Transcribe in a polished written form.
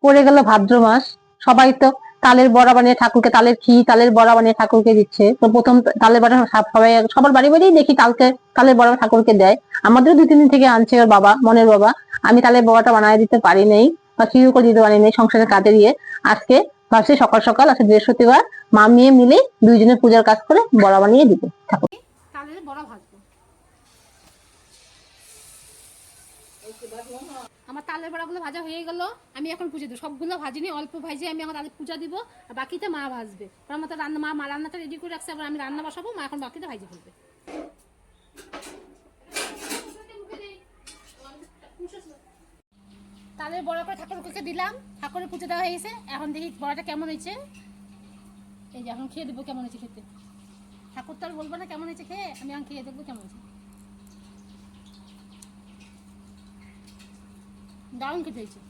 পড়ে গেল ভাদ্র মাস, সবাই তো তালের বড়া বানিয়ে ঠাকুরকে, তালের ঘি তালের বড়া বানিয়ে ঠাকুরকে দিচ্ছে। তো প্রথম তালের বড়া সবাই সবার বাড়ি বাড়ি দেখি তালের বড়া ঠাকুরকে দেয়। আমাদেরও 2-3 দিন থেকে আনছে ওর বাবা, মনের বাবা। আমি তালের বড়াটা বানিয়ে দিতে পারি নাই বা কিউ করে দিতে পারি নাই সংসারের কাজে দিয়ে। আজকে ভাবছি সকাল সকাল, আজকে বৃহস্পতিবার, মা মেয়ে মিলে দুইজনে পূজার কাজ করে বড়া বানিয়ে দিব ঠাকুর। তালের বড়া ভাজবো। আমার তালের বড়াগুলো ভাজা হয়ে গেল, আমি এখন পুজো দেবো। সবগুলো ভাজিনি, অল্প ভাজি আমি এখন তাদের পূজা দিব, আর বাকিটা মা ভাজবে। আমার তো মা রান্নাটা রেডি করে রাখছে, আবার আমি রান্না বসাবো, মা এখন বাকিটা ভাজি ফেলবে। তালের বড়া করে ঠাকুরকে দিলাম, ঠাকুরের পুজো দেওয়া হয়েছে। এখন দেখি বড়াটা কেমন হয়েছে। এই যে এখন খেয়ে দেবো কেমন হয়েছে খেতে। ঠাকুর তো আর বলবো না কেমন হয়েছে খেয়ে, আমি এখন খেয়ে দেখবো কেমন হয়েছে। দারুণ খেতে হয়েছে।